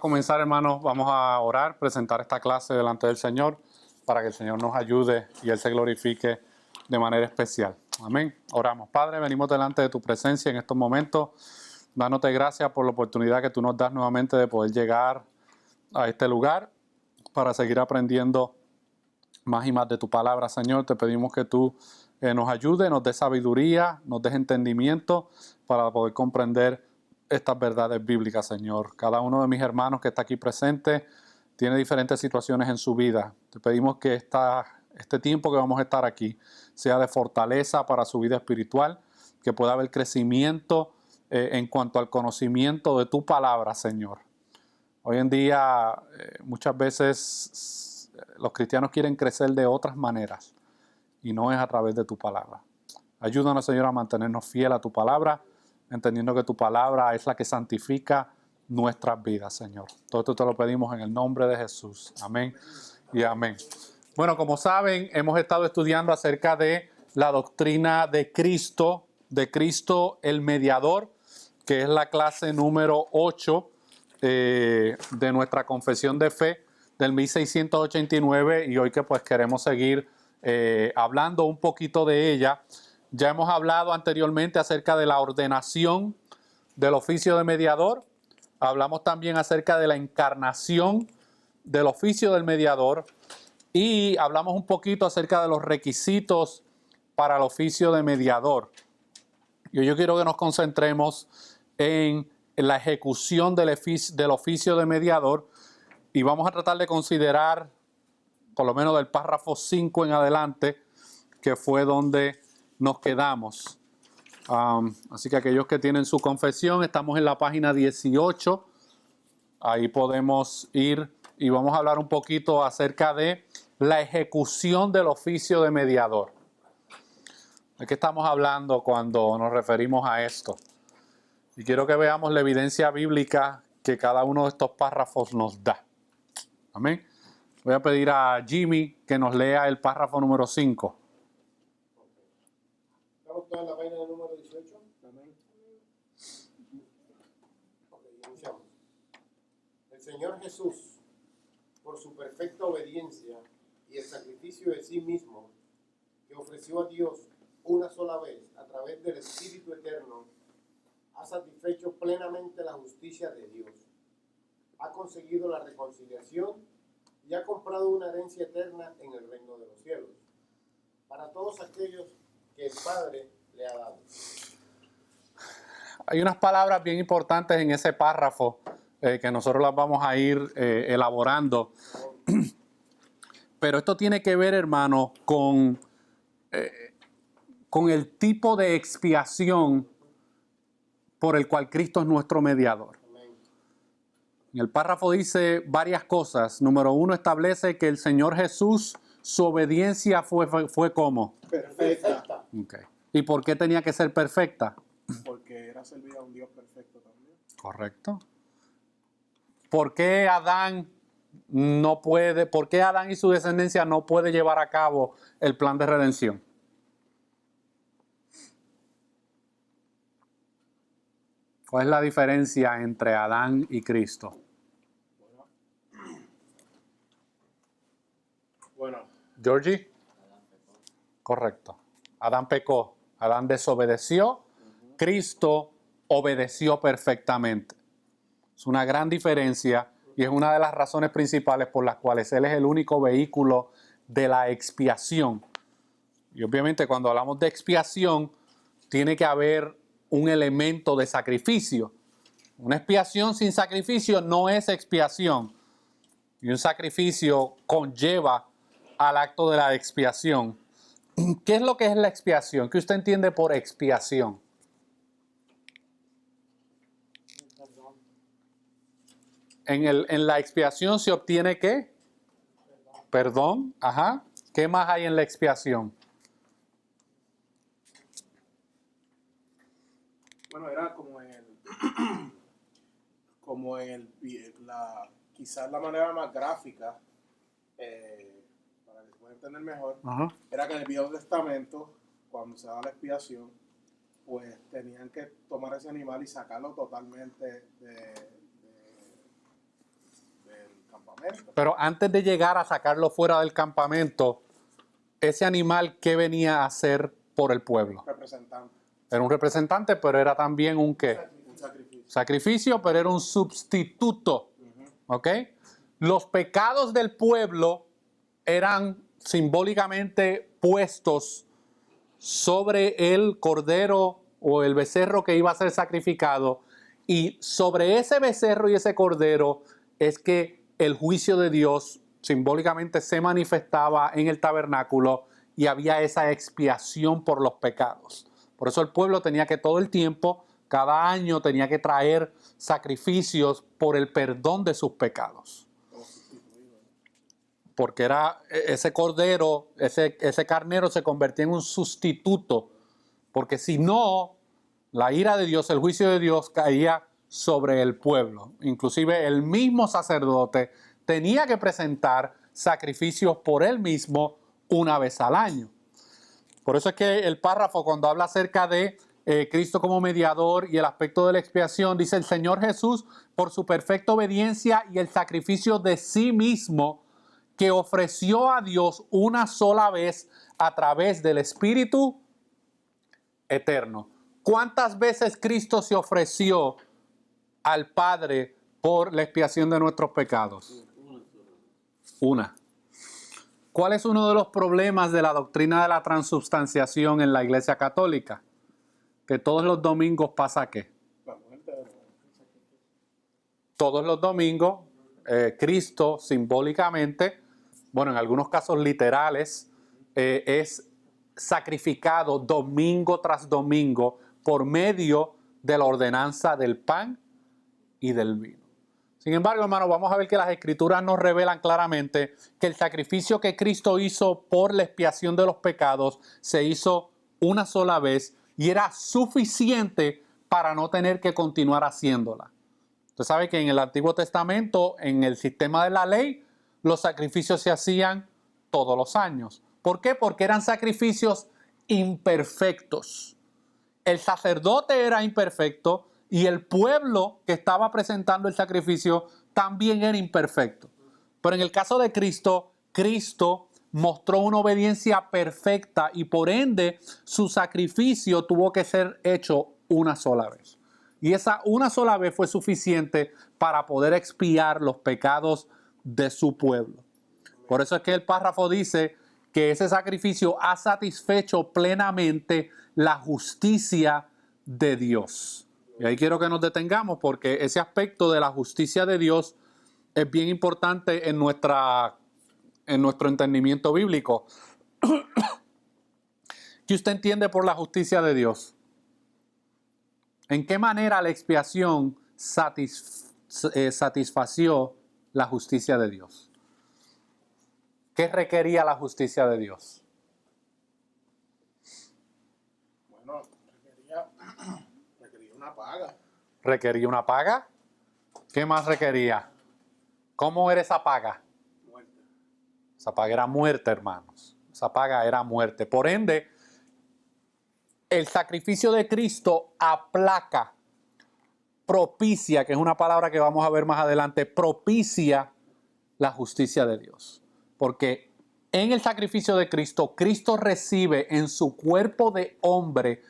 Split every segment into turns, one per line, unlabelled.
comenzar, hermanos, vamos a orar, presentar esta clase delante del Señor para que el Señor nos ayude y Él se glorifique de manera especial. Amén. Oramos. Padre, venimos delante de tu presencia en estos momentos, dándote gracias por la oportunidad que tú nos das nuevamente de poder llegar a este lugar para seguir aprendiendo más y más de tu palabra, Señor. Te pedimos que tú nos ayudes, nos des sabiduría, nos des entendimiento para poder comprender estas verdades bíblicas, Señor. Cada uno de mis hermanos que está aquí presente tiene diferentes situaciones en su vida. Te pedimos que este tiempo que vamos a estar aquí sea de fortaleza para su vida espiritual, que pueda haber crecimiento en cuanto al conocimiento de tu palabra, Señor. Hoy en día muchas veces los cristianos quieren crecer de otras maneras y no es a través de tu palabra. Ayúdanos, Señor, a mantenernos fieles a tu palabra, entendiendo que tu palabra es la que santifica nuestras vidas, Señor. Todo esto te lo pedimos en el nombre de Jesús. Amén y amén. Bueno, como saben, hemos estado estudiando acerca de la doctrina de Cristo el mediador, que es la clase número 8 de nuestra confesión de fe del 1689, y hoy que pues queremos seguir hablando un poquito de ella. Ya hemos hablado anteriormente acerca de la ordenación del oficio de mediador. Hablamos también acerca de la encarnación del oficio del mediador y hablamos un poquito acerca de los requisitos para el oficio de mediador. Y yo quiero que nos concentremos en la ejecución del oficio de mediador y vamos a tratar de considerar, por lo menos del párrafo 5 en adelante, que fue donde nos quedamos. Así que aquellos que tienen su confesión, estamos en la página 18. Ahí podemos ir y vamos a hablar un poquito acerca de la ejecución del oficio de mediador. ¿De qué estamos hablando cuando nos referimos a esto? Y quiero que veamos la evidencia bíblica que cada uno de estos párrafos nos da. Amén. Voy a pedir a Jimmy que nos lea el párrafo número 5.
¿Estamos todos en la página número 18? Amén. Iniciamos. El Señor Jesús, por su perfecta obediencia y el sacrificio de sí mismo, que ofreció a Dios una sola vez a través del Espíritu Eterno, ha satisfecho plenamente la justicia de Dios, ha conseguido la reconciliación y ha comprado una herencia eterna en el reino de los cielos, para todos aquellos que el Padre le ha dado.
Hay unas palabras bien importantes en ese párrafo que nosotros las vamos a ir elaborando. Pero esto tiene que ver, hermano, con el tipo de expiación por el cual Cristo es nuestro mediador. En el párrafo dice varias cosas. Número 1, establece que el Señor Jesús, su obediencia fue ¿cómo?
Perfecta.
Okay. ¿Y por qué tenía que ser perfecta?
Porque era servir a un Dios perfecto también.
Correcto. ¿Por qué Adán y su descendencia no puede llevar a cabo el plan de redención? ¿Cuál es la diferencia entre Adán y Cristo?
Bueno.
¿Georgie? Correcto. Adán pecó. Adán desobedeció. Cristo obedeció perfectamente. Es una gran diferencia y es una de las razones principales por las cuales Él es el único vehículo de la expiación. Y obviamente cuando hablamos de expiación, tiene que haber un elemento de sacrificio. Una expiación sin sacrificio no es expiación. Y un sacrificio conlleva al acto de la expiación. ¿Qué es lo que es la expiación? ¿Qué usted entiende por expiación? En la expiación se obtiene ¿qué? Perdón. Ajá. ¿Qué más hay en la expiación?
Bueno, era quizás la manera más gráfica, para que se pueda entender mejor,
Ajá.
era que en el Viejo Testamento, cuando se daba la expiación, pues tenían que tomar ese animal y sacarlo totalmente campamento.
Pero antes de llegar a sacarlo fuera del campamento, ese animal, ¿qué venía a hacer por el pueblo?
Representante.
Era un representante, pero era también un ¿qué?
Un sacrificio.
Sacrificio, pero era un sustituto. ¿Ok? Los pecados del pueblo eran simbólicamente puestos sobre el cordero o el becerro que iba a ser sacrificado, y sobre ese becerro y ese cordero es que el juicio de Dios simbólicamente se manifestaba en el tabernáculo y había esa expiación por los pecados. Por eso el pueblo tenía que todo el tiempo, cada año tenía que traer sacrificios por el perdón de sus pecados. Porque era ese cordero, ese carnero se convertía en un sustituto. Porque si no, la ira de Dios, el juicio de Dios caía sobre el pueblo. Inclusive el mismo sacerdote tenía que presentar sacrificios por él mismo una vez al año. Por eso es que el párrafo, cuando habla acerca de Cristo como mediador y el aspecto de la expiación, dice: el Señor Jesús, por su perfecta obediencia y el sacrificio de sí mismo, que ofreció a Dios una sola vez a través del Espíritu eterno. ¿Cuántas veces Cristo se ofreció al Padre por la expiación de nuestros pecados? Una. ¿Cuál es uno de los problemas de la doctrina de la transubstanciación en la Iglesia Católica? Que todos los domingos pasa ¿qué?
La muerte de Cristo.
Todos los domingos Cristo simbólicamente, bueno, en algunos casos literales, es sacrificado domingo tras domingo por medio de la ordenanza del pan y del vino. Sin embargo, hermanos, vamos a ver que las Escrituras nos revelan claramente que el sacrificio que Cristo hizo por la expiación de los pecados se hizo una sola vez y era suficiente para no tener que continuar haciéndola. Usted sabe que en el Antiguo Testamento, en el sistema de la ley, los sacrificios se hacían todos los años. ¿Por qué? Porque eran sacrificios imperfectos. El sacerdote era imperfecto y el pueblo que estaba presentando el sacrificio también era imperfecto. Pero en el caso de Cristo, Cristo mostró una obediencia perfecta y por ende su sacrificio tuvo que ser hecho una sola vez. Y esa una sola vez fue suficiente para poder expiar los pecados de su pueblo. Por eso es que el párrafo dice que ese sacrificio ha satisfecho plenamente la justicia de Dios. Y ahí quiero que nos detengamos porque ese aspecto de la justicia de Dios es bien importante en nuestro entendimiento bíblico. ¿Qué usted entiende por la justicia de Dios? ¿En qué manera la expiación satisfació la justicia de Dios? ¿Qué requería la justicia de Dios?
Bueno, requería una paga.
¿Requería una paga? ¿Qué más requería? ¿Cómo era esa paga?
Muerte.
Esa paga era muerte, hermanos. Esa paga era muerte. Por ende, el sacrificio de Cristo aplaca, propicia, que es una palabra que vamos a ver más adelante, propicia la justicia de Dios. Porque en el sacrificio de Cristo, Cristo recibe en su cuerpo de hombre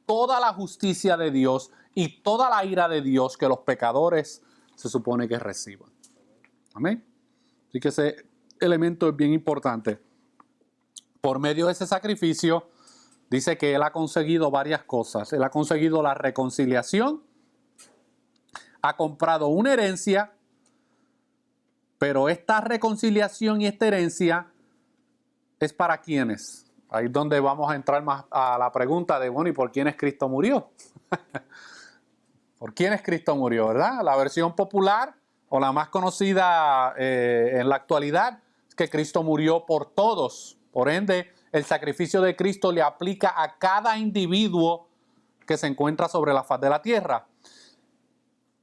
toda la justicia de Dios y toda la ira de Dios que los pecadores se supone que reciban. Amén. Así que ese elemento es bien importante. Por medio de ese sacrificio, dice que Él ha conseguido varias cosas. Él ha conseguido la reconciliación, ha comprado una herencia, pero esta reconciliación y esta herencia es para ¿quiénes? Ahí es donde vamos a entrar más a la pregunta de, bueno, ¿y por quiénes Cristo murió? ¿Por quiénes Cristo murió, verdad? La versión popular o la más conocida en la actualidad es que Cristo murió por todos. Por ende, el sacrificio de Cristo le aplica a cada individuo que se encuentra sobre la faz de la tierra.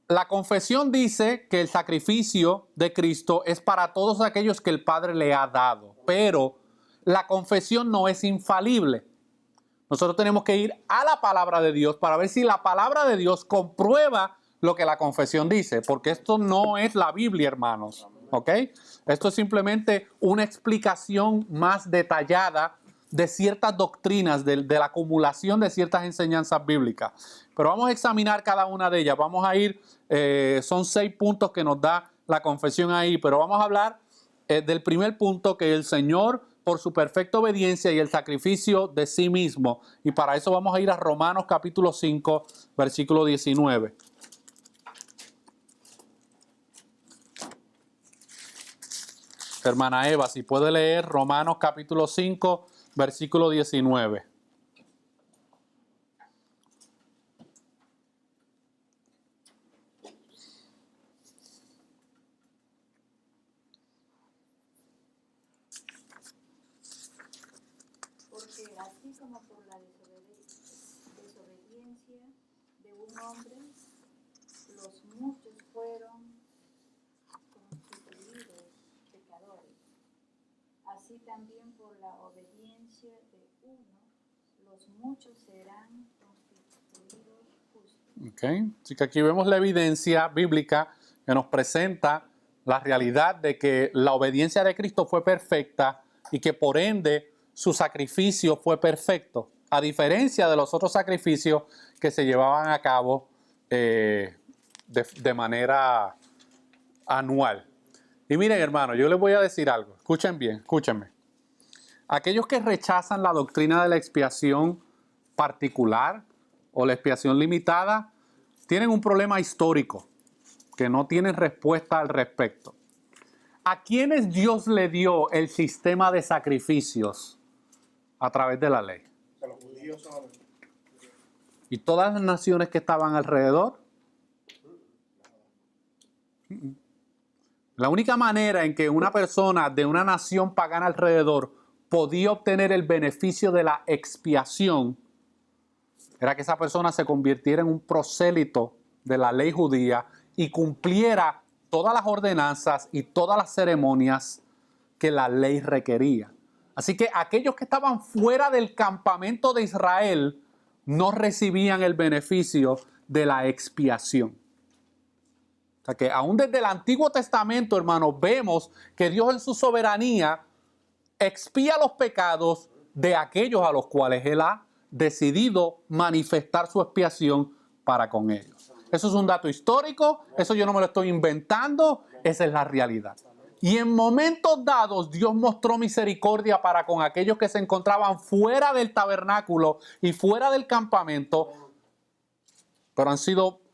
La confesión dice que el sacrificio de Cristo es para todos aquellos que el Padre le ha dado, pero la confesión no es infalible. Nosotros tenemos que ir a la palabra de Dios para ver si la palabra de Dios comprueba lo que la confesión dice, porque esto no es la Biblia, hermanos. ¿Ok? Esto es simplemente una explicación más detallada de ciertas doctrinas, de la acumulación de ciertas enseñanzas bíblicas. Pero vamos a examinar cada una de ellas. Vamos a ir, son 6 puntos que nos da la confesión ahí, pero vamos a hablar del primer punto, que el Señor, por su perfecta obediencia y el sacrificio de sí mismo. Y para eso vamos a ir a Romanos capítulo 5, versículo 19. Hermana Eva, si puede leer Romanos capítulo 5, versículo 19.
Porque así como por la desobediencia de un hombre, los muchos fueron constituidos pecadores, así también por la obediencia de uno, los muchos serán constituidos justos.
Okay. Así que aquí vemos la evidencia bíblica que nos presenta la realidad de que la obediencia de Cristo fue perfecta y que por ende su sacrificio fue perfecto, a diferencia de los otros sacrificios que se llevaban a cabo de manera anual. Y miren, hermano, yo les voy a decir algo. Escuchen bien, escúchenme. Aquellos que rechazan la doctrina de la expiación particular o la expiación limitada tienen un problema histórico que no tienen respuesta al respecto. ¿A quiénes Dios le dio el sistema de sacrificios a través de la ley?
A los judíos solamente.
¿Y todas las naciones que estaban alrededor? La única manera en que una persona de una nación pagana alrededor podía obtener el beneficio de la expiación era que esa persona se convirtiera en un prosélito de la ley judía y cumpliera todas las ordenanzas y todas las ceremonias que la ley requería. Así que aquellos que estaban fuera del campamento de Israel no recibían el beneficio de la expiación. O sea que aún desde el Antiguo Testamento, hermanos, vemos que Dios en su soberanía expía los pecados de aquellos a los cuales Él ha decidido manifestar su expiación para con ellos. Eso es un dato histórico, eso yo no me lo estoy inventando, esa es la realidad. Y en momentos dados Dios mostró misericordia para con aquellos que se encontraban fuera del tabernáculo y fuera del campamento, pero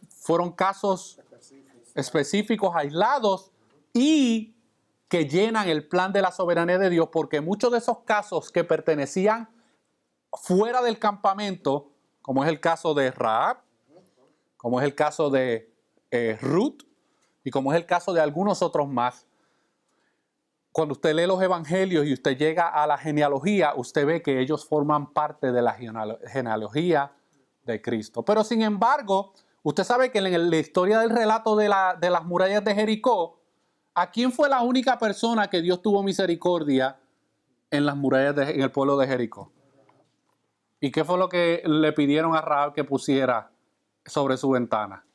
fueron casos específicos, aislados y que llenan el plan de la soberanía de Dios, porque muchos de esos casos que pertenecían fuera del campamento, como es el caso de Rahab, como es el caso de Ruth y como es el caso de algunos otros más, cuando usted lee los evangelios y usted llega a la genealogía, usted ve que ellos forman parte de la genealogía de Cristo. Pero sin embargo, usted sabe que en la historia del relato de las murallas de Jericó, ¿a quién fue la única persona que Dios tuvo misericordia en las murallas en el pueblo de Jericó? ¿Y qué fue lo que le pidieron a Rahab que pusiera sobre su ventana,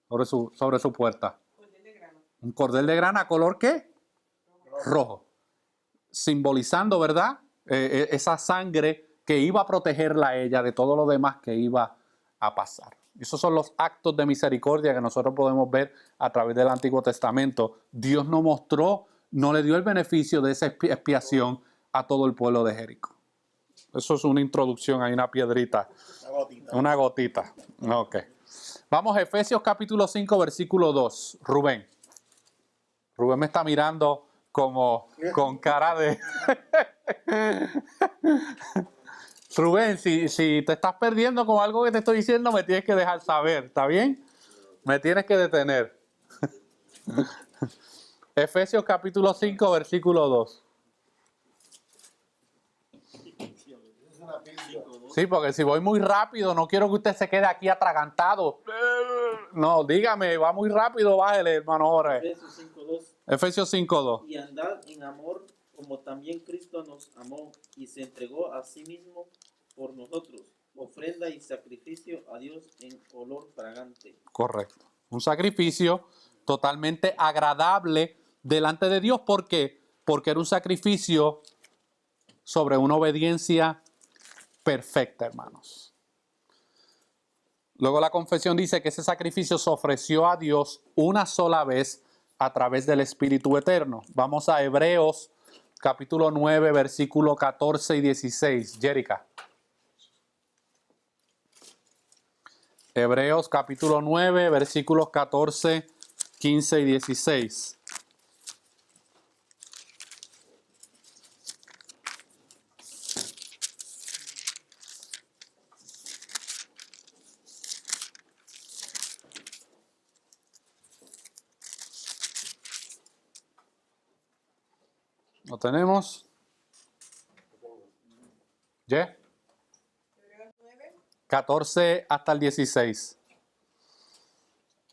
sobre su puerta?
Cordel de grano.
¿Un cordel de grana color qué? Rojo. Simbolizando, ¿verdad? Esa sangre que iba a protegerla a ella de todo lo demás que iba a pasar. Esos son los actos de misericordia que nosotros podemos ver a través del Antiguo Testamento. Dios no mostró, no le dio el beneficio de esa expiación a todo el pueblo de Jericó. Eso es una introducción, hay una piedrita, una gotita. Ok. Vamos a Efesios capítulo 5, versículo 2. Rubén. Rubén me está mirando como con cara de... Rubén, si te estás perdiendo con algo que te estoy diciendo, me tienes que dejar saber, ¿está bien? Me tienes que detener. Efesios capítulo 5, versículo 2. Sí, porque si voy muy rápido, no quiero que usted se quede aquí atragantado. No, dígame, va muy rápido, bájele, hermano Jorge.
Efesios 5:2.
Efesios 5:2.
Y andad en amor, como también Cristo nos amó y se entregó a sí mismo por nosotros, ofrenda y sacrificio a Dios en olor fragante.
Correcto. Un sacrificio totalmente agradable delante de Dios. ¿Por qué? Porque era un sacrificio sobre una obediencia perfecta, hermanos. Luego la confesión dice que ese sacrificio se ofreció a Dios una sola vez a través del Espíritu Eterno. Vamos a Hebreos capítulo 9, versículo 14 y 16. Jerica. Hebreos capítulo 9, versículos 14, 15 y 16. ¿Lo tenemos? ¿Ya?
Hebreos 9.
14 hasta el 16.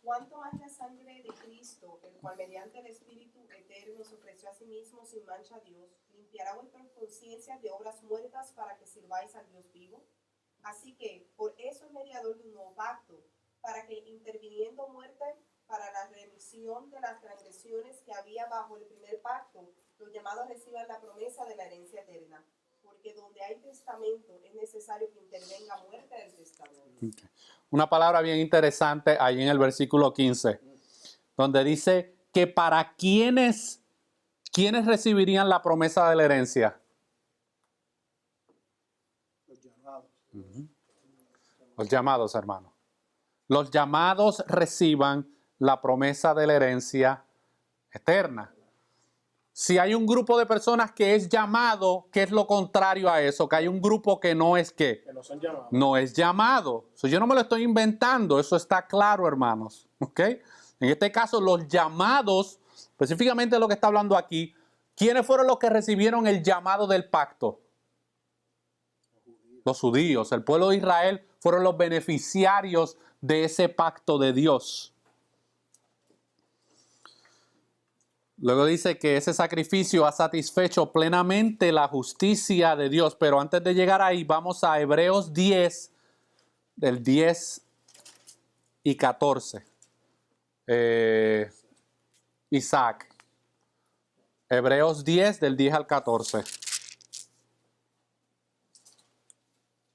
Cuanto más la sangre de Cristo, el cual mediante el Espíritu Eterno se ofreció a sí mismo sin mancha a Dios, limpiará vuestras conciencias de obras muertas para que sirváis al Dios vivo. Así que, por eso es mediador de un nuevo pacto, para que interviniendo muerte para la remisión de las transgresiones que había bajo el primer pacto, los llamados reciban la promesa de la herencia eterna. Porque donde hay testamento es necesario que intervenga muerte del testador.
Okay. Una palabra bien interesante ahí en el versículo 15, donde dice que para quienes recibirían la promesa de la herencia. Los llamados, hermanos. Los llamados reciban la promesa de la herencia eterna. Si hay un grupo de personas que es llamado, ¿qué es lo contrario a eso? Que hay un grupo que no es ¿qué?
Que no son llamados.
No es llamado. Yo no me lo estoy inventando, eso está claro, hermanos. ¿Ok? En este caso, los llamados, específicamente lo que está hablando aquí, ¿quiénes fueron los que recibieron el llamado del pacto? Los judíos, el pueblo de Israel fueron los beneficiarios de ese pacto de Dios. Luego dice que ese sacrificio ha satisfecho plenamente la justicia de Dios. Pero antes de llegar ahí, vamos a Hebreos 10, del 10 y 14. Isaac. Hebreos 10, del 10 al 14.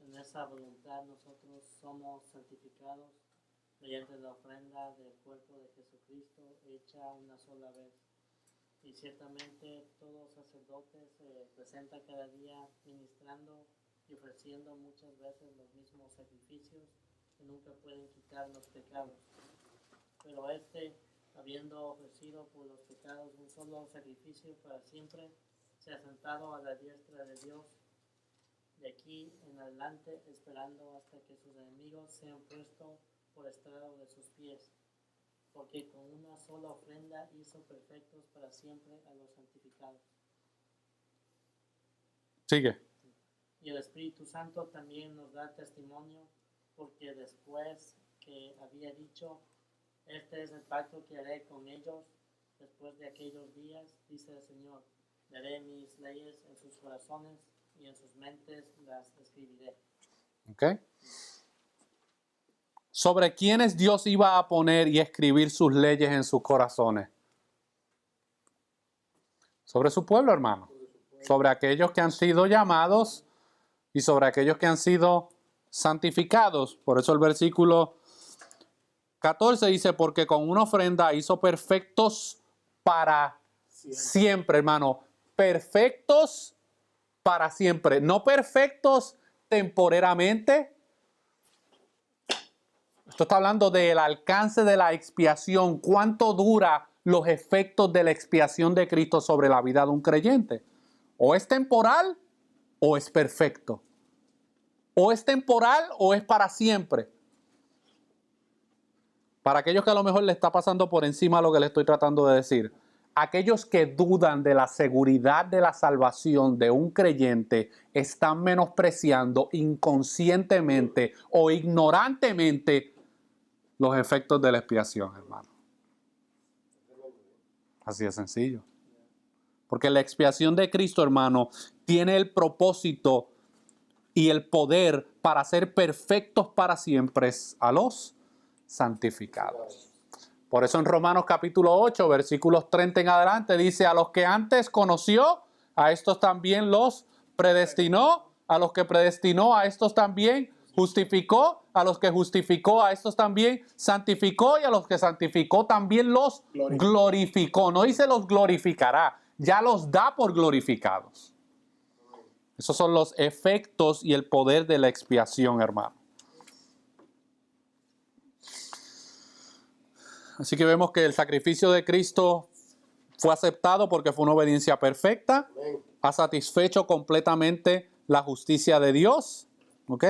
En esa voluntad nosotros somos santificados mediante la ofrenda del cuerpo de Jesucristo hecha una sola vez. Y ciertamente todo sacerdote se presenta cada día ministrando y ofreciendo muchas veces los mismos sacrificios que nunca pueden quitar los pecados. Pero habiendo ofrecido por los pecados un solo sacrificio para siempre, se ha sentado a la diestra de Dios, de aquí en adelante, esperando hasta que sus enemigos sean puestos por estrado de sus pies. Porque con una sola ofrenda hizo perfectos para siempre a los santificados.
Sigue.
Y el Espíritu Santo también nos da testimonio, porque después que había dicho, este es el pacto que haré con ellos después de aquellos días, dice el Señor, daré mis leyes en sus corazones y en sus mentes las escribiré.
¿Ok? ¿Sobre quiénes Dios iba a poner y escribir sus leyes en sus corazones? Sobre su pueblo, hermano. Sobre aquellos que han sido llamados y sobre aquellos que han sido santificados. Por eso el versículo 14 dice, porque con una ofrenda hizo perfectos para siempre, hermano. Perfectos para siempre. No perfectos temporalmente. Esto está hablando del alcance de la expiación. ¿Cuánto dura los efectos de la expiación de Cristo sobre la vida de un creyente? O es temporal o es perfecto. O es temporal o es para siempre. Para aquellos que a lo mejor le está pasando por encima lo que le estoy tratando de decir. Aquellos que dudan de la seguridad de la salvación de un creyente están menospreciando inconscientemente o ignorantemente los efectos de la expiación, hermano. Así de sencillo. Porque la expiación de Cristo, hermano, tiene el propósito y el poder para ser perfectos para siempre a los santificados. Por eso en Romanos capítulo 8, versículos 30 en adelante, dice, a los que antes conoció, a estos también los predestinó, a los que predestinó, a estos también justificó, a los que justificó, a estos también santificó, y a los que santificó también los glorificó. No dice los glorificará, ya los da por glorificados. Esos son los efectos y el poder de la expiación, hermano. Así que vemos que el sacrificio de Cristo fue aceptado porque fue una obediencia perfecta, ha satisfecho completamente la justicia de Dios, ¿ok?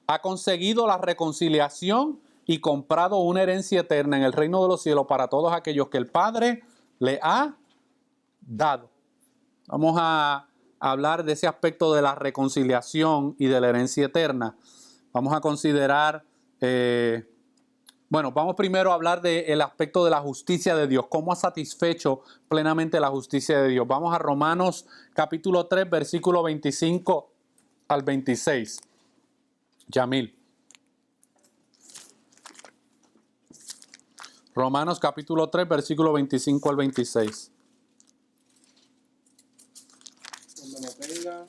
Ha conseguido la reconciliación y comprado una herencia eterna en el reino de los cielos para todos aquellos que el Padre le ha dado. Vamos a hablar de ese aspecto de la reconciliación y de la herencia eterna. Vamos a considerar, vamos primero a hablar del aspecto de la justicia de Dios, cómo ha satisfecho plenamente la justicia de Dios. Vamos a Romanos capítulo 3, versículo 25 al 26. Yamil. Romanos capítulo 3, versículo 25 al 26.
Cuando lo tenga.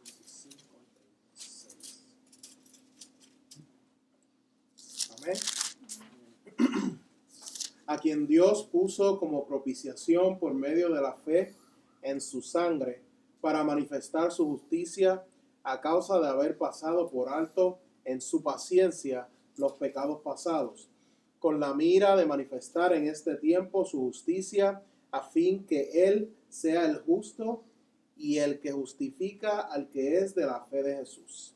25 al 26. Amén. A quien Dios puso como propiciación por medio de la fe en su sangre, para manifestar su justicia a causa de haber pasado por alto en su paciencia los pecados pasados, con la mira de manifestar en este tiempo su justicia, a fin que Él sea el justo y el que justifica al que es de la fe de Jesús.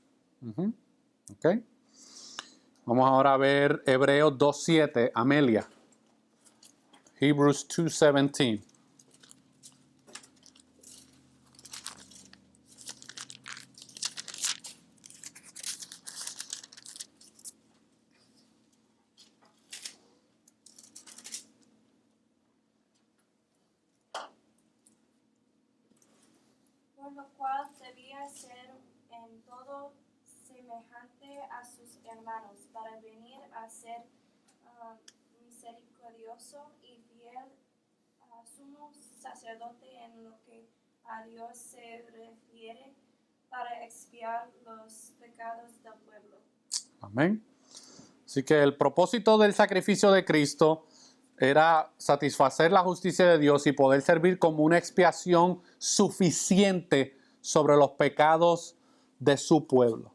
Okay. Vamos ahora a ver Hebreos 2:7, Amelia. Hebrews 2:17.
Por lo cual debía ser en todo semejante a sus hermanos, para venir a ser misericordioso y fiel sumo sacerdote en lo que a Dios se refiere, para expiar los pecados del pueblo.
Amén. Así que el propósito del sacrificio de Cristo era satisfacer la justicia de Dios y poder servir como una expiación suficiente sobre los pecados de su pueblo.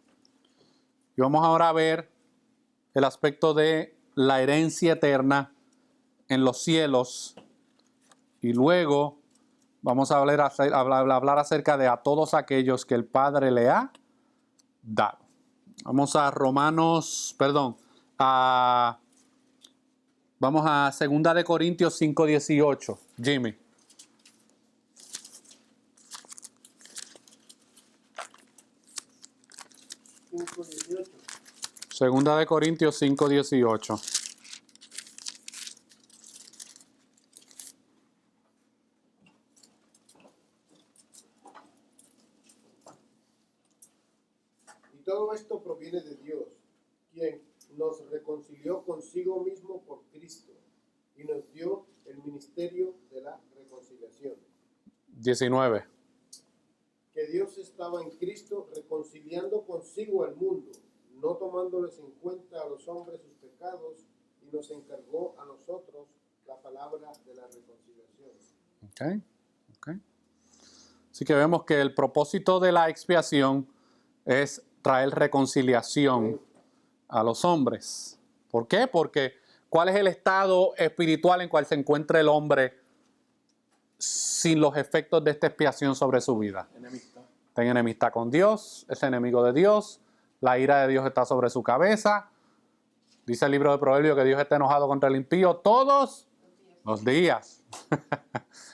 Y vamos ahora a ver el aspecto de la herencia eterna en los cielos. Y luego vamos a hablar acerca de a todos aquellos que el Padre le ha dado. Vamos a vamos a 2 de Corintios 5:18. Jimmy. Segunda de Corintios 5:18.
Y todo esto proviene de Dios, quien nos reconcilió consigo mismo por Cristo y nos dio el ministerio de la reconciliación.
19.
Que Dios estaba en Cristo reconciliando consigo al mundo, no tomándoles en cuenta a los hombres sus pecados, y nos encargó a nosotros la palabra de la reconciliación.
Okay. Así que vemos que el propósito de la expiación es traer reconciliación a los hombres. ¿Por qué? Porque ¿cuál es el estado espiritual en cual se encuentra el hombre sin los efectos de esta expiación sobre su vida?
Enemistad.
Está en enemistad con Dios, es enemigo de Dios, la ira de Dios está sobre su cabeza. Dice el libro de Proverbios que Dios está enojado contra el impío todos los días.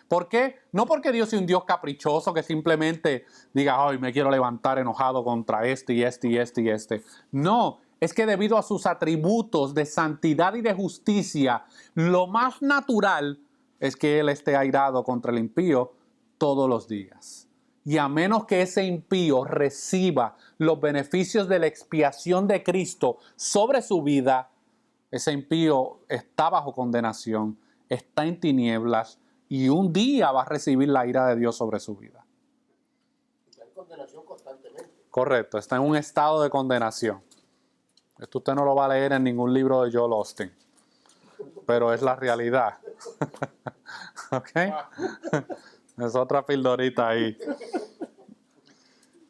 ¿Por qué? No porque Dios sea un Dios caprichoso que simplemente diga, hoy me quiero levantar enojado contra este y este y este y este. No, es que debido a sus atributos de santidad y de justicia, lo más natural es que Él esté airado contra el impío todos los días. Y a menos que ese impío reciba los beneficios de la expiación de Cristo sobre su vida, ese impío está bajo condenación, está en tinieblas y un día va a recibir la ira de Dios sobre su vida.
Está en condenación constantemente.
Correcto, está en un estado de condenación. Esto usted no lo va a leer en ningún libro de Joel Osteen, pero es la realidad. ¿Ok? Es otra pildorita ahí.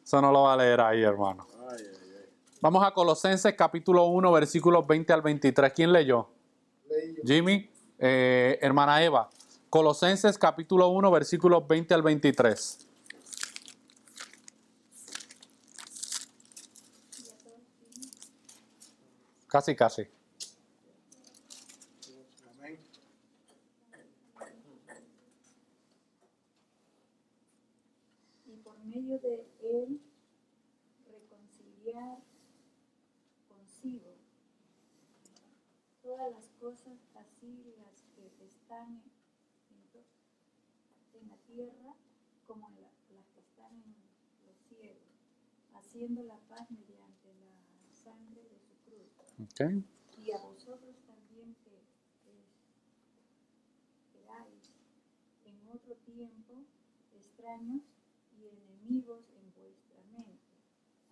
Eso no lo va a leer ahí, hermano. Vamos a Colosenses capítulo 1, versículos 20 al 23. ¿Quién leyó?
Leí yo.
Jimmy, hermana Eva. Colosenses capítulo 1, versículos 20 al 23. Casi, casi.
Amén.
Y por medio de él reconciliar consigo todas las cosas, así las que están en la tierra como las que están en los cielos, haciendo la paz mediante la sangre de su cruz.
Okay.
Y a vosotros también que erais en otro tiempo extraños y enemigos en vuestra mente,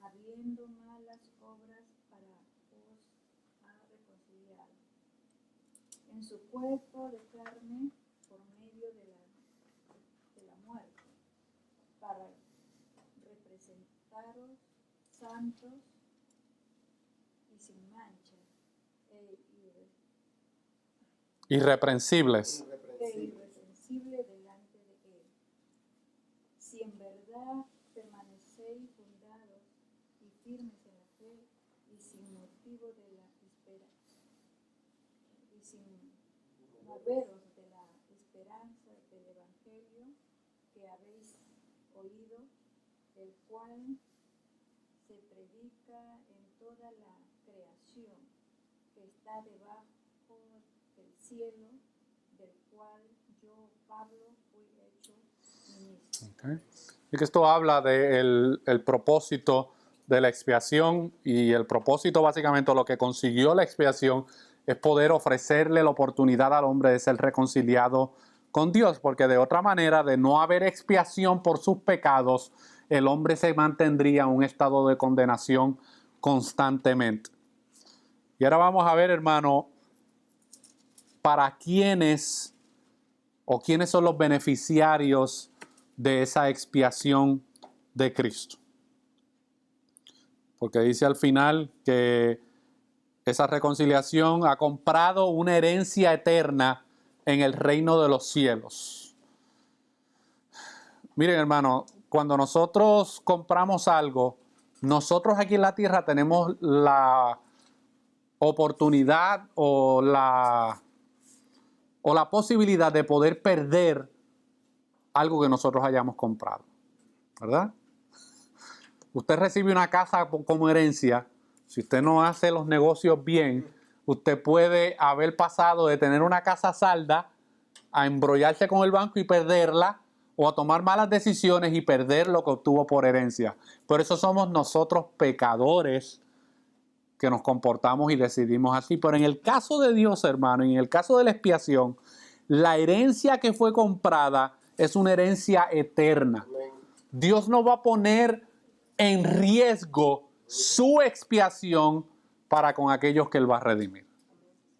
habiendo malas obras para os ha reconciliado en su cuerpo de carne por medio de la muerte, para representaros santos y sin mancha
Irreprensibles.
irreprensible delante de él. Si en verdad permanecéis fundados y firmes en la fe y sin motivo de la espera y sin moveros de la esperanza del evangelio que habéis oído, el cual se predica en toda la creación que está debajo del cielo, del cual yo, Pablo, fui hecho ministro.
Okay. Y que esto habla del el propósito de la expiación, y el propósito básicamente, lo que consiguió la expiación, es poder ofrecerle la oportunidad al hombre de ser reconciliado con Dios, porque de otra manera, de no haber expiación por sus pecados, el hombre se mantendría en un estado de condenación constantemente. Y ahora vamos a ver, hermano, para quiénes o quiénes son los beneficiarios de esa expiación de Cristo. Porque dice al final que esa reconciliación ha comprado una herencia eterna en el reino de los cielos. Miren, hermano, cuando nosotros compramos algo, nosotros aquí en la tierra tenemos la oportunidad o la posibilidad de poder perder algo que nosotros hayamos comprado, ¿verdad? Usted recibe una casa como herencia. Si usted no hace los negocios bien, usted puede haber pasado de tener una casa salda a embrollarse con el banco y perderla, o a tomar malas decisiones y perder lo que obtuvo por herencia. Por eso somos nosotros pecadores que nos comportamos y decidimos así. Pero en el caso de Dios, hermano, en el caso de la expiación, la herencia que fue comprada es una herencia eterna. Dios no va a poner en riesgo su expiación para con aquellos que Él va a redimir.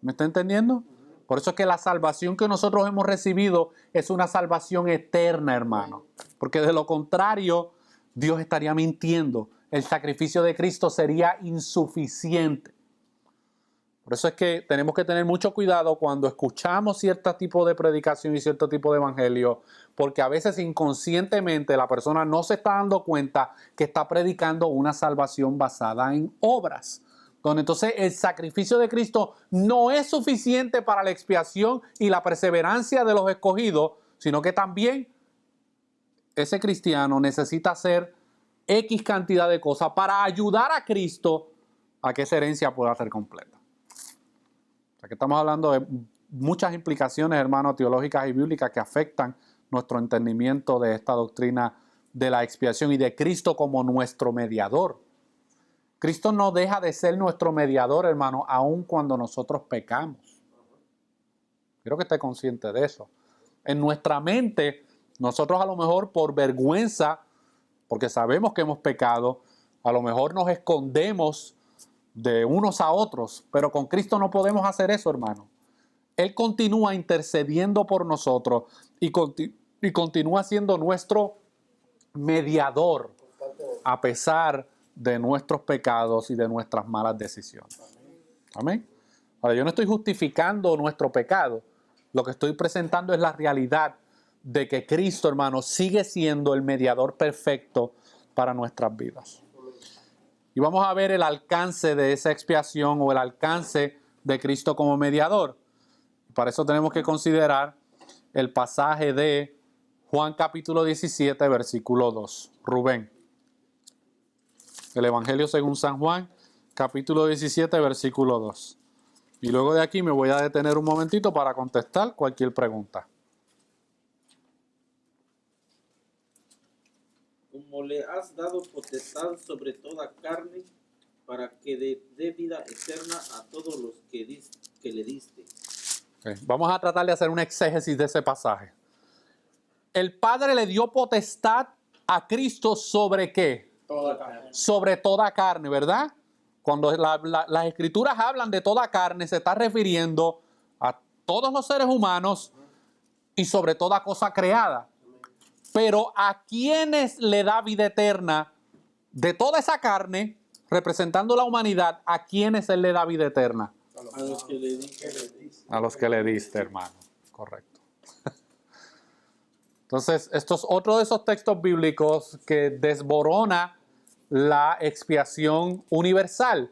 ¿Me está entendiendo? Por eso es que la salvación que nosotros hemos recibido es una salvación eterna, hermano. Porque de lo contrario, Dios estaría mintiendo. El sacrificio de Cristo sería insuficiente. Por eso es que tenemos que tener mucho cuidado cuando escuchamos cierto tipo de predicación y cierto tipo de evangelio, porque a veces inconscientemente la persona no se está dando cuenta que está predicando una salvación basada en obras. Donde entonces el sacrificio de Cristo no es suficiente para la expiación y la perseverancia de los escogidos, sino que también ese cristiano necesita hacer X cantidad de cosas para ayudar a Cristo a que esa herencia pueda ser completa. O sea que estamos hablando de muchas implicaciones, hermanos, teológicas y bíblicas que afectan nuestro entendimiento de esta doctrina de la expiación y de Cristo como nuestro mediador. Cristo no deja de ser nuestro mediador, hermano, aun cuando nosotros pecamos. Quiero que esté consciente de eso. En nuestra mente, nosotros a lo mejor por vergüenza, porque sabemos que hemos pecado, a lo mejor nos escondemos de unos a otros, pero con Cristo no podemos hacer eso, hermano. Él continúa intercediendo por nosotros y continúa siendo nuestro mediador a pesar de nuestros pecados y de nuestras malas decisiones. Amén. Ahora, yo no estoy justificando nuestro pecado. Lo que estoy presentando es la realidad de que Cristo, hermano, sigue siendo el mediador perfecto para nuestras vidas. Y vamos a ver el alcance de esa expiación o el alcance de Cristo como mediador. Para eso tenemos que considerar el pasaje de Juan capítulo 17, versículo 2. Rubén. El Evangelio según San Juan, capítulo 17, versículo 2. Y luego de aquí me voy a detener un momentito para contestar cualquier pregunta.
Como le has dado potestad sobre toda carne, para que dé vida eterna a todos los que le diste.
Okay. Vamos a tratar de hacer un exégesis de ese pasaje. El Padre le dio potestad a Cristo sobre ¿qué?
Toda carne.
Sobre toda carne, ¿verdad? Cuando las escrituras hablan de toda carne, se está refiriendo a todos los seres humanos y sobre toda cosa creada. Pero ¿a quiénes le da vida eterna de toda esa carne, representando la humanidad? ¿A quiénes Él le da vida eterna?
A los que le diste.
A los que le diste, hermano. Correcto. Entonces, esto es otro de esos textos bíblicos que desborona la expiación universal,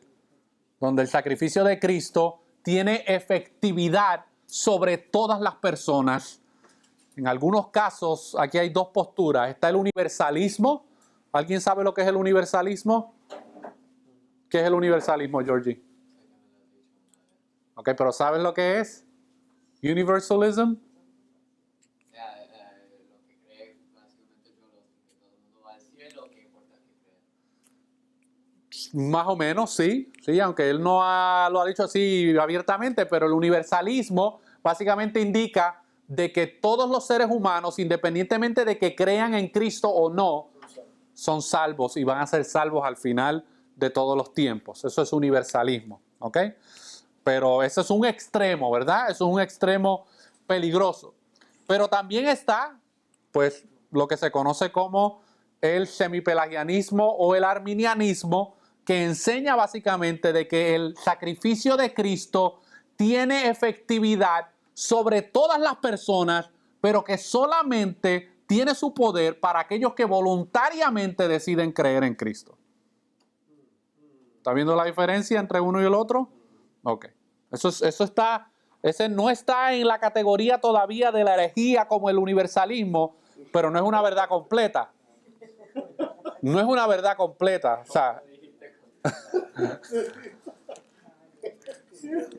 donde el sacrificio de Cristo tiene efectividad sobre todas las personas. En algunos casos, aquí hay dos posturas. Está el universalismo. ¿Alguien sabe lo que es el universalismo? ¿Qué es el universalismo, Georgie? Ok, pero ¿saben lo que es? Universalism.
O sea, lo que cree básicamente que todo el mundo va al cielo, que importa que crea.
Más o menos, sí, aunque él no lo ha dicho así abiertamente, pero el universalismo básicamente indica de que todos los seres humanos, independientemente de que crean en Cristo o no, son salvos y van a ser salvos al final de todos los tiempos. Eso es universalismo, ¿ok? Pero eso es un extremo, ¿verdad? Eso es un extremo peligroso. Pero también está, pues, lo que se conoce como el semipelagianismo o el arminianismo, que enseña básicamente de que el sacrificio de Cristo tiene efectividad sobre todas las personas, pero que solamente tiene su poder para aquellos que voluntariamente deciden creer en Cristo. ¿Está viendo la diferencia entre uno y el otro? Ok. Ese no está en la categoría todavía de la herejía como el universalismo, pero no es una verdad completa. No es una verdad completa. O sea,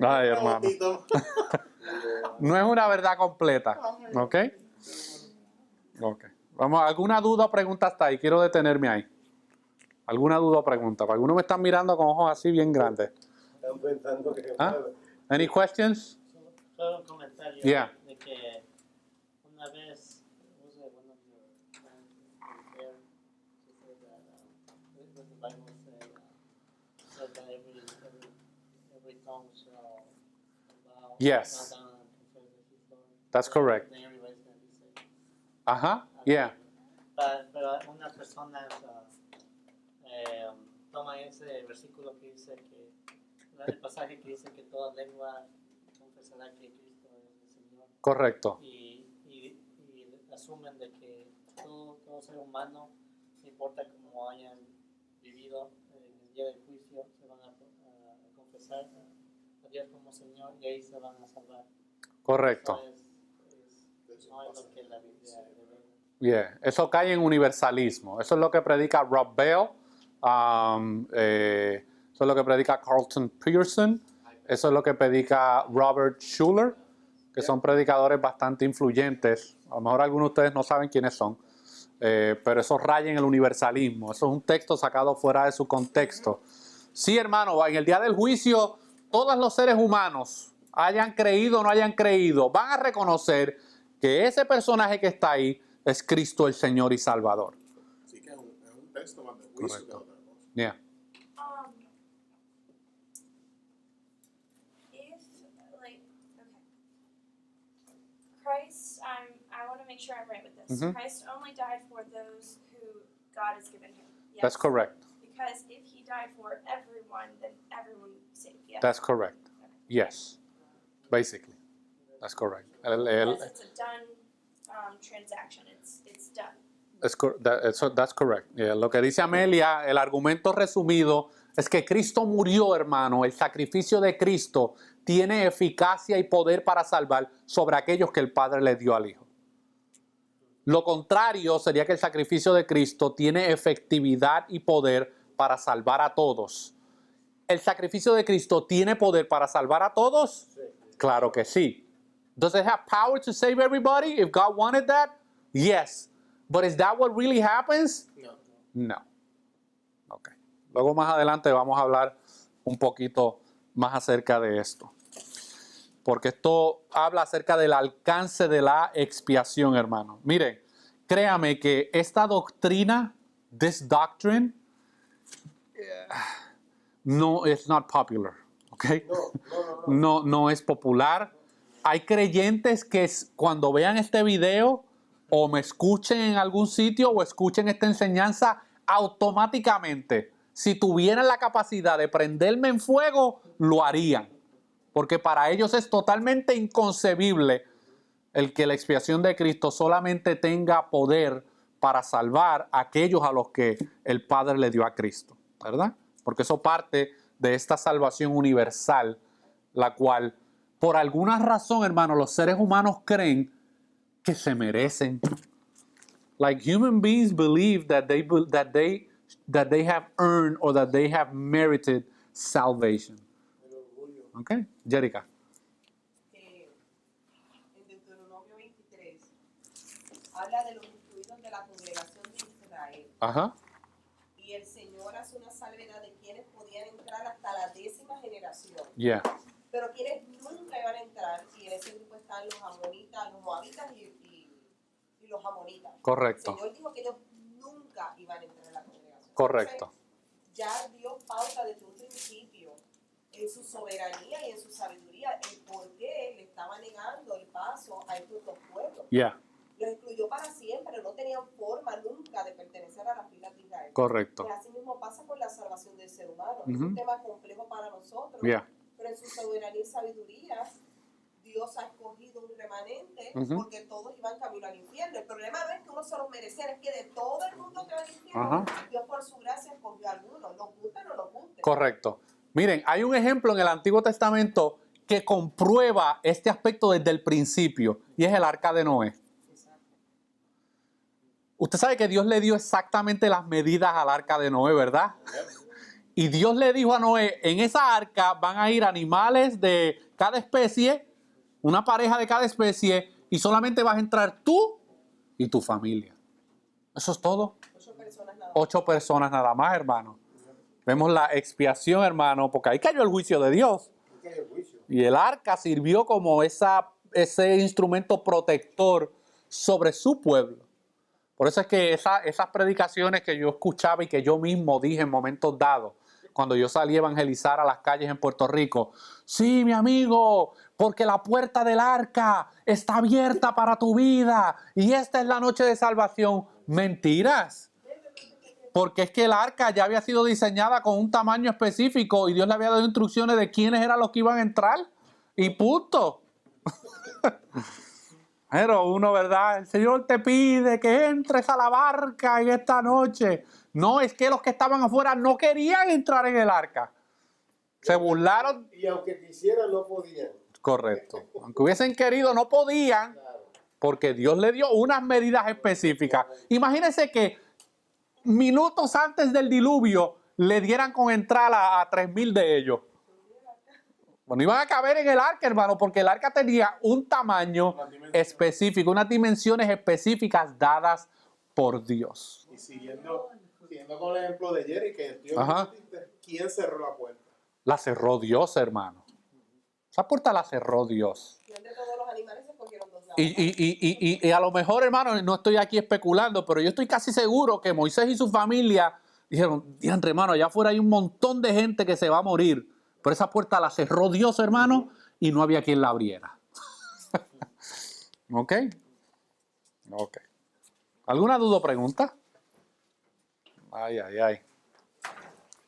ay, hermano. No es una verdad completa. ¿Ok? Ok. Vamos, ¿alguna duda o pregunta hasta ahí? Quiero detenerme ahí. ¿Alguna duda o pregunta? Algunos me están mirando con ojos así bien grandes.
Están pensando que...
¿Ah? Any questions?
Solo un comentario
Yeah.
de que una vez was it one of your friends there she said that the Bible said that every tongue shall bow
Yes.
down and confess that he's Lord.
That's correct.
Then everybody's gonna be saved.
Ajá. Yeah.
Pero una persona toma ese versículo que dice que el pasaje que dice que toda lengua confesará que Cristo es el Señor.
Correcto.
Y asumen de que todo ser humano, no importa cómo hayan vivido en el día del juicio, se van a confesar a Dios como Señor y ahí se van a salvar.
Correcto.
Eso no es lo que la Biblia revela.
Yeah. Eso cae en universalismo. Eso es lo que predica Rob Bell. Eso es lo que predica Carlton Pearson. Eso es lo que predica Robert Schuller, que son predicadores bastante influyentes. A lo mejor algunos de ustedes no saben quiénes son. pero eso raya en el universalismo. Eso es un texto sacado fuera de su contexto. Sí, hermano, en el día del juicio, todos los seres humanos, hayan creído o no hayan creído, van a reconocer que ese personaje que está ahí es Cristo el Señor y Salvador.
Así que es un texto más de juicio que
Correcto.
otra cosa.
Yeah.
If, like, okay. Christ, I want to make sure I'm right with this.
Mhm.
Christ only died for those who God has given him. Yes?
That's correct.
Because if he died for everyone, then everyone saved. Yes?
That's correct. Yes. Basically. That's correct.
Because it's a done transaction. It's done.
That's correct. Yeah, lo que dice Amelia, el argumento resumido es que Cristo murió, hermano. El sacrificio de Cristo tiene eficacia y poder para salvar sobre aquellos que el Padre le dio al Hijo. Lo contrario sería que el sacrificio de Cristo tiene efectividad y poder para salvar a todos. ¿El sacrificio de Cristo tiene poder para salvar a todos? Claro que sí. Does it have power to save everybody if God wanted that? Yes. But is that what really happens?
No.
No. Ok. Luego más adelante vamos a hablar un poquito más acerca de esto. Porque esto habla acerca del alcance de la expiación, hermano. Miren, créame que esta doctrina, this doctrine, no, it's not popular. Okay? No es popular. Hay creyentes que cuando vean este video o me escuchen en algún sitio o escuchen esta enseñanza, automáticamente, si tuvieran la capacidad de prenderme en fuego, lo harían. Porque para ellos es totalmente inconcebible el que la expiación de Cristo solamente tenga poder para salvar a aquellos a los que el Padre le dio a Cristo, ¿verdad? Porque eso parte de esta salvación universal, la cual, por alguna razón, hermano, los seres humanos creen que se merecen. Like human beings believe that they have earned or that they have merited salvation. Okay, Jerica.
En Deuteronomio 23 habla de los incluidos de la congregación de Israel.
Ajá.
Y el Señor hace una salvedad de quienes podían entrar hasta la 10ª generación.
Yeah.
Pero quienes nunca iban a entrar, y en ese grupo están los amonitas, los moabitas y los amonitas.
Correcto.
El Señor dijo que ellos nunca iban a entrar en la congregación.
Correcto.
Entonces, ya dio pauta desde un principio en su soberanía y en su sabiduría el por qué le estaba negando el paso a estos dos pueblos.
Yeah.
Los excluyó para siempre, no tenían forma nunca de pertenecer a las filas de Israel.
Correcto.
Pues así mismo pasa con la salvación del ser humano. Es
Ujú.
un tema complejo para nosotros,
Yeah.
pero en su soberanía y sabiduría Dios ha escogido un remanente
Ujú.
porque todos iban camino al infierno. El problema no es que uno se los mereciera, es que de todo el mundo que va al infierno,
Ajá.
Dios por su gracia escogió a algunos, nos guste o no nos guste.
Correcto. Miren, hay un ejemplo en el Antiguo Testamento que comprueba este aspecto desde el principio, y es el arca de Noé. Usted sabe que Dios le dio exactamente las medidas al arca de Noé, ¿verdad? Y Dios le dijo a Noé, en esa arca van a ir animales de cada especie, una pareja de cada especie, y solamente vas a entrar tú y tu familia. Eso es todo.
8 personas nada más.
8 personas nada más, hermano. Vemos la expiación, hermano, porque ahí cayó el juicio de Dios. Y el arca sirvió como ese instrumento protector sobre su pueblo. Por eso es que esas predicaciones que yo escuchaba y que yo mismo dije en momentos dados, cuando yo salí a evangelizar a las calles en Puerto Rico, sí, mi amigo, porque la puerta del arca está abierta para tu vida y esta es la noche de salvación. Mentiras. Porque es que el arca ya había sido diseñada con un tamaño específico y Dios le había dado instrucciones de quiénes eran los que iban a entrar. Y punto. Pero uno, ¿verdad? El Señor te pide que entres a la barca en esta noche. No, es que los que estaban afuera no querían entrar en el arca. Se burlaron.
Y aunque quisieran, no podían.
Correcto. Aunque hubiesen querido, no podían.
Claro.
Porque Dios le dio unas medidas específicas. Imagínense que minutos antes del diluvio le dieran con entrar a 3,000 de ellos. Bueno, iban a caber en el arca, hermano, porque el arca tenía un tamaño específico, unas dimensiones específicas dadas por Dios.
Y siguiendo con el ejemplo de Jerry, que Dios
Ajá.
¿quién cerró la puerta?
La cerró Dios, hermano. Esa puerta la cerró Dios.
Y entre todos los animales se cogieron dos lados.
Y a lo mejor, hermano, no estoy aquí especulando, pero yo estoy casi seguro que Moisés y su familia dijeron, diantre, hermano, allá afuera hay un montón de gente que se va a morir. Pero esa puerta la cerró Dios, hermano, y no había quien la abriera. ¿Ok? Ok. ¿Alguna duda o pregunta? Ay, ay, ay.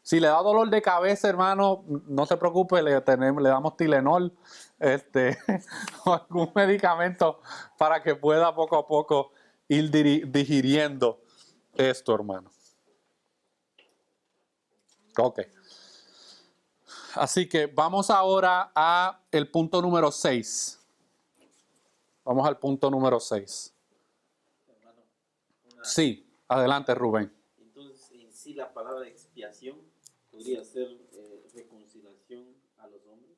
Si le da dolor de cabeza, hermano, no se preocupe, le damos Tylenol, o algún medicamento para que pueda poco a poco ir digiriendo esto, hermano. Ok. Así que vamos ahora a el punto número 6. Vamos al punto número 6.
Hermano,
Sí, adelante, Rubén.
entonces, en sí, la palabra expiación podría ser reconciliación a los hombres.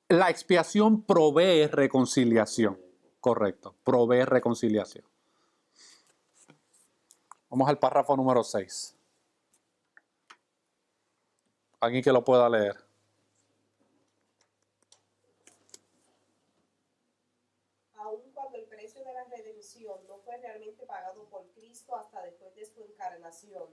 La expiación provee reconciliación. Correcto, provee reconciliación. Vamos al párrafo número 6. Alguien que lo pueda leer.
Aun cuando el precio de la redención no fue realmente pagado por Cristo hasta después de su encarnación,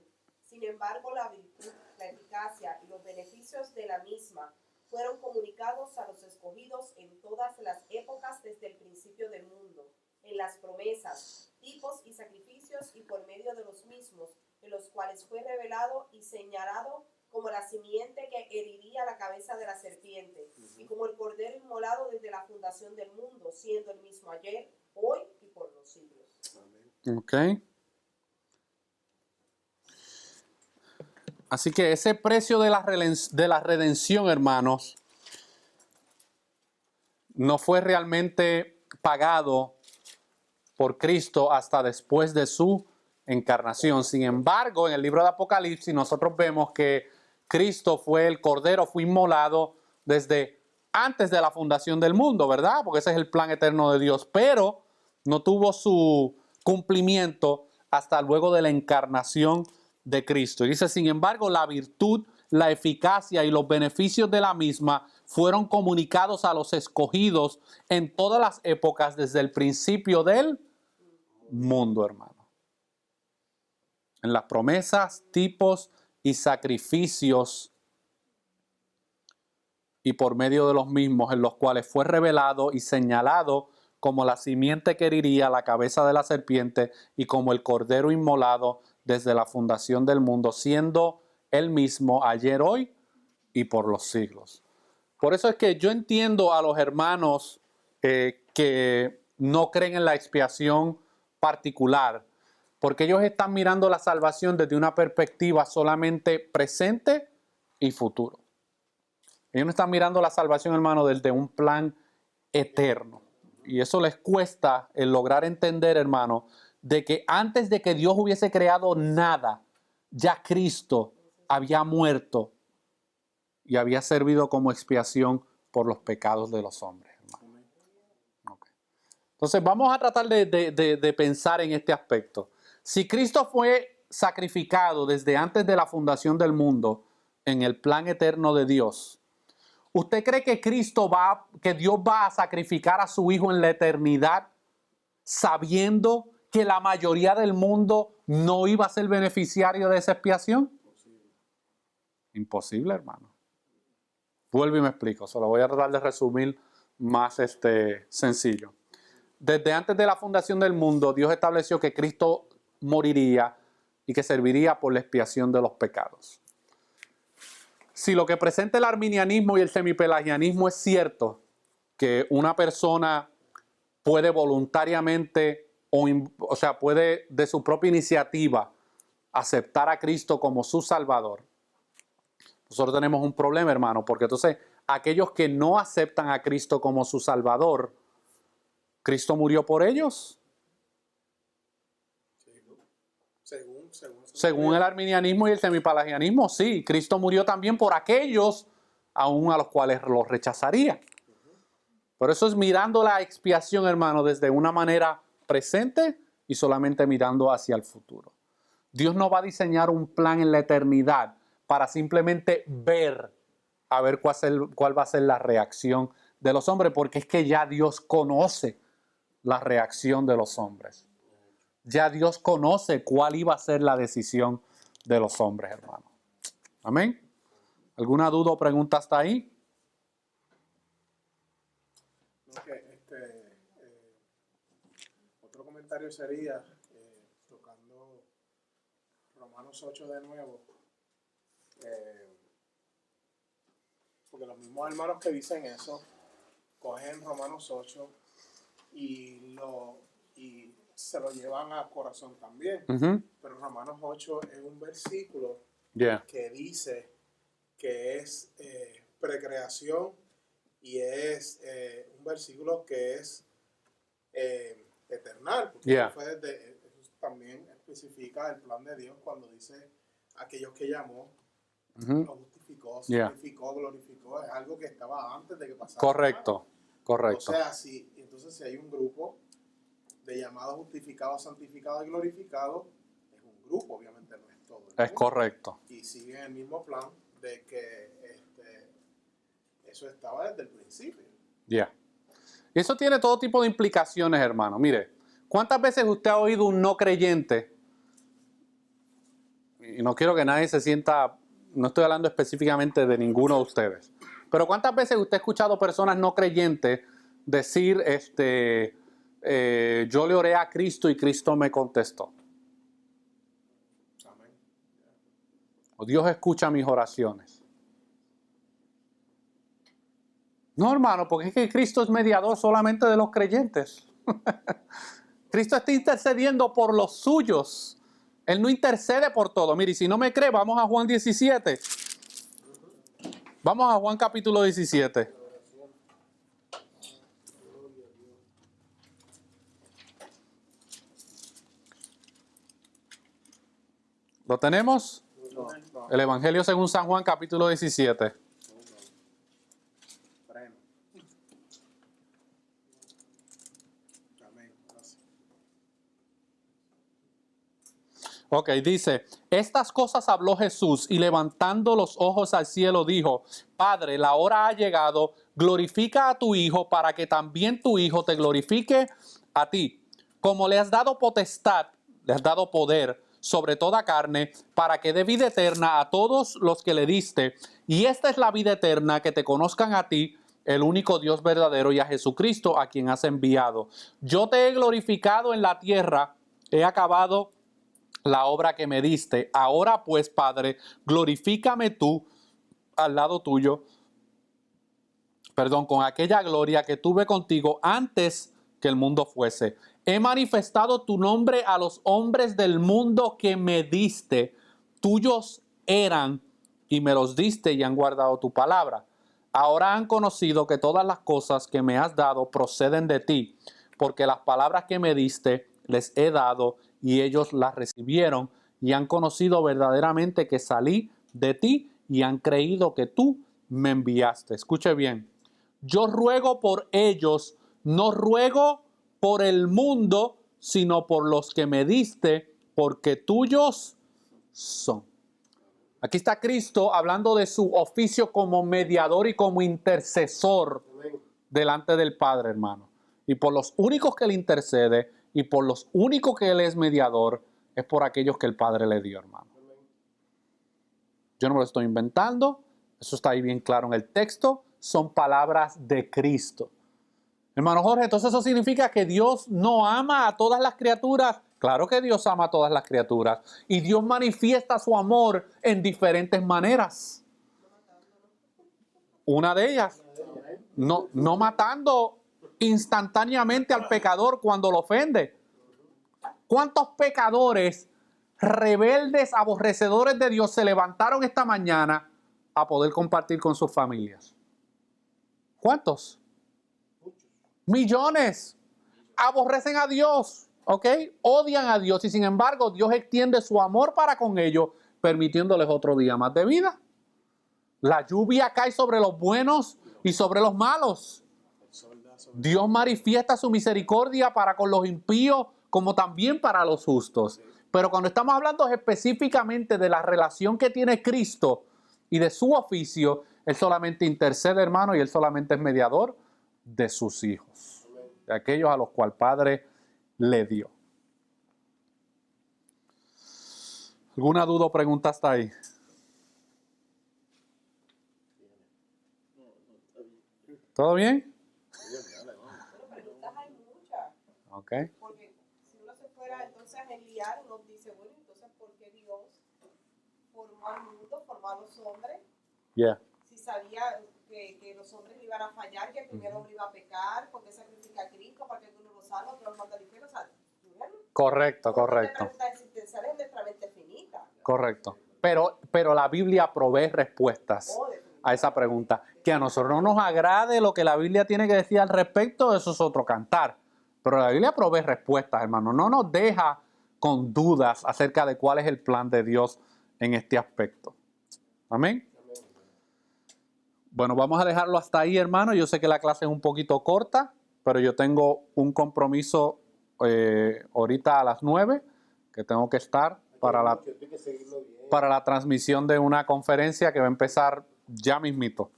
sin embargo la virtud, la eficacia y los beneficios de la misma fueron comunicados a los escogidos en todas las épocas desde el principio del mundo, en las promesas, tipos y sacrificios y por medio de los mismos, en los cuales fue revelado y señalado como la simiente que heriría la cabeza de la serpiente, y como el cordero inmolado desde la fundación del mundo, siendo el mismo ayer, hoy y por los siglos.
Ok. Así que ese precio de la redención, hermanos, no fue realmente pagado por Cristo hasta después de su encarnación. Sin embargo, en el libro de Apocalipsis nosotros vemos que Cristo fue el Cordero, fue inmolado desde antes de la fundación del mundo, ¿verdad? Porque ese es el plan eterno de Dios, pero no tuvo su cumplimiento hasta luego de la encarnación de Cristo. Y dice, sin embargo, la virtud, la eficacia y los beneficios de la misma fueron comunicados a los escogidos en todas las épocas desde el principio del mundo, hermano. En las promesas, tipos y sacrificios y por medio de los mismos, en los cuales fue revelado y señalado como la simiente que heriría la cabeza de la serpiente y como el cordero inmolado desde la fundación del mundo, siendo él mismo ayer, hoy y por los siglos. Por eso es que yo entiendo a los hermanos que no creen en la expiación particular, porque ellos están mirando la salvación desde una perspectiva solamente presente y futuro. Ellos no están mirando la salvación, hermano, desde un plan eterno. Y eso les cuesta el lograr entender, hermano, de que antes de que Dios hubiese creado nada, ya Cristo había muerto y había servido como expiación por los pecados de los hombres, hermano. Okay. Entonces vamos a tratar de pensar en este aspecto. Si Cristo fue sacrificado desde antes de la fundación del mundo en el plan eterno de Dios, ¿usted cree que que Dios va a sacrificar a su Hijo en la eternidad sabiendo que la mayoría del mundo no iba a ser beneficiario de esa expiación? Imposible, hermano. Vuelvo y me explico. Se lo voy a tratar de resumir más sencillo. Desde antes de la fundación del mundo, Dios estableció que Cristo moriría y que serviría por la expiación de los pecados. Si lo que presenta el arminianismo y el semipelagianismo es cierto, que una persona puede voluntariamente, o sea, puede de su propia iniciativa aceptar a Cristo como su Salvador, nosotros tenemos un problema, hermano, porque entonces aquellos que no aceptan a Cristo como su Salvador, ¿Cristo murió por ellos? Según el arminianismo y el semipelagianismo, sí. Cristo murió también por aquellos aún a los cuales los rechazaría. Por eso es mirando la expiación, hermano, desde una manera presente y solamente mirando hacia el futuro. Dios no va a diseñar un plan en la eternidad para simplemente ver, a ver cuál va a ser la reacción de los hombres, porque es que ya Dios conoce la reacción de los hombres. Ya Dios conoce cuál iba a ser la decisión de los hombres, hermano. Amén. ¿Alguna duda o pregunta hasta ahí?
Otro comentario sería, tocando Romanos 8 de nuevo, porque los mismos hermanos que dicen eso, cogen Romanos 8 y se lo llevan al corazón también.
Uh-huh.
Pero Romanos 8 es un versículo que dice que es precreación y es un versículo que es eternal, porque eso también especifica el plan de Dios cuando dice aquellos que llamó,
Uh-huh.
lo justificó, santificó, glorificó, es algo que estaba antes de que pasara.
Correcto.
O sea, si hay un grupo de llamados justificados, santificados y glorificados, es un grupo, obviamente no es todo.
Es correcto.
Y sigue en el mismo plan de que eso estaba desde el principio.
Ya. Y eso tiene todo tipo de implicaciones, hermano. Mire, ¿cuántas veces usted ha oído un no creyente? Y no quiero que nadie se sienta, no estoy hablando específicamente de ninguno de ustedes, pero ¿cuántas veces usted ha escuchado personas no creyentes decir, yo le oré a Cristo y Cristo me contestó?
Amén.
O Dios escucha mis oraciones. No, hermano, porque es que Cristo es mediador solamente de los creyentes. Cristo está intercediendo por los suyos. Él no intercede por todo. Mire, si no me cree, vamos a Juan 17. Vamos a Juan capítulo 17. ¿Lo tenemos?
No.
El Evangelio según San Juan capítulo 17.
Freno. Amén. Gracias.
Ok, dice, estas cosas habló Jesús y levantando los ojos al cielo dijo, Padre, la hora ha llegado, glorifica a tu Hijo para que también tu Hijo te glorifique a ti. Como le has dado potestad, le has dado poder sobre toda carne, para que dé vida eterna a todos los que le diste. Y esta es la vida eterna, que te conozcan a ti, el único Dios verdadero, y a Jesucristo, a quien has enviado. Yo te he glorificado en la tierra, he acabado la obra que me diste. Ahora pues, Padre, glorifícame tú al lado tuyo, con aquella gloria que tuve contigo antes que el mundo fuese. He manifestado tu nombre a los hombres del mundo que me diste. Tuyos eran y me los diste y han guardado tu palabra. Ahora han conocido que todas las cosas que me has dado proceden de ti, porque las palabras que me diste les he dado y ellos las recibieron y han conocido verdaderamente que salí de ti y han creído que tú me enviaste. Escuche bien. Yo ruego por ellos, no ruego por el mundo, sino por los que me diste, porque tuyos son. Aquí está Cristo hablando de su oficio como mediador y como intercesor delante del Padre, hermano. Y por los únicos que le intercede y por los únicos que él es mediador, es por aquellos que el Padre le dio, hermano. Yo no me lo estoy inventando, eso está ahí bien claro en el texto, son palabras de Cristo. Hermano Jorge, entonces eso significa que Dios no ama a todas las criaturas. Claro que Dios ama a todas las criaturas. Y Dios manifiesta su amor en diferentes maneras. Una de ellas, no matando instantáneamente al pecador cuando lo ofende. ¿Cuántos pecadores rebeldes, aborrecedores de Dios se levantaron esta mañana a poder compartir con sus familias? ¿Cuántos? Millones. Aborrecen a Dios, ¿ok? Odian a Dios y sin embargo Dios extiende su amor para con ellos, permitiéndoles otro día más de vida. La lluvia cae sobre los buenos y sobre los malos. Dios manifiesta su misericordia para con los impíos como también para los justos. Pero cuando estamos hablando específicamente de la relación que tiene Cristo y de su oficio, Él solamente intercede, hermano, y Él solamente es mediador de sus hijos, de aquellos a los cuales el Padre le dio. ¿Alguna duda o pregunta hasta ahí? ¿Todo bien?
Bueno, preguntas hay muchas.
Ok.
Porque si uno se fuera entonces a enliar, uno dice, bueno, entonces, ¿por qué Dios formó al mundo, formó a los hombres?
Yeah.
Si sabía que los hombres iban a fallar, que el primer hombre iba a pecar, ¿por qué sacrifica a Cristo? ¿Para que uno lo salva, otro lo manda al infierno? O sea, bueno,
Correcto,
porque
correcto.
la pregunta existencial es nuestra mente finita.
Correcto. Pero la Biblia provee respuestas a esa pregunta. Que a nosotros no nos agrade lo que la Biblia tiene que decir al respecto, eso es otro cantar. Pero la Biblia provee respuestas, hermano. No nos deja con dudas acerca de cuál es el plan de Dios en este aspecto. Amén. Bueno, vamos a dejarlo hasta ahí, hermano. Yo sé que la clase es un poquito corta, pero yo tengo un compromiso ahorita a las 9, que tengo que estar para la transmisión de una conferencia que va a empezar ya mismito.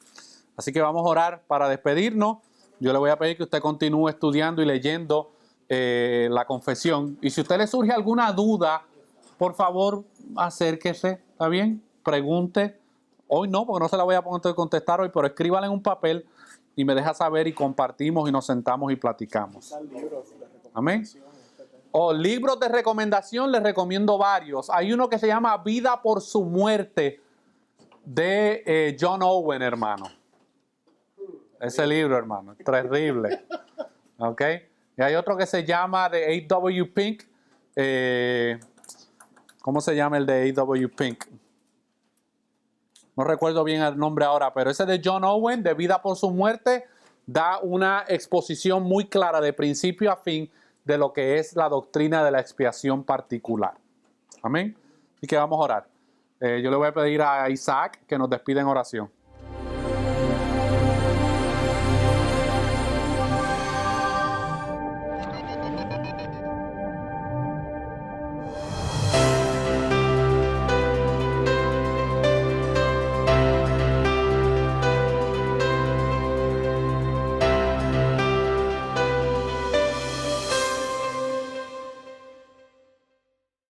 Así que vamos a orar para despedirnos. Yo le voy a pedir que usted continúe estudiando y leyendo la confesión. Y si a usted le surge alguna duda, por favor, acérquese, ¿está bien? Pregunte. Hoy no, porque no se la voy a poder contestar hoy, pero escríbala en un papel y me deja saber y compartimos y nos sentamos y platicamos. Amén. O libros de recomendación, les recomiendo varios. Hay uno que se llama Vida por su muerte, de John Owen, hermano. Ese libro, hermano, terrible. ¿Ok? Y hay otro que se llama de A.W. Pink. ¿Cómo se llama el de A.W. Pink? No recuerdo bien el nombre ahora, pero ese de John Owen, de Vida por su muerte, da una exposición muy clara de principio a fin de lo que es la doctrina de la expiación particular. Amén. Así que vamos a orar. Yo le voy a pedir a Isaac que nos despida en oración.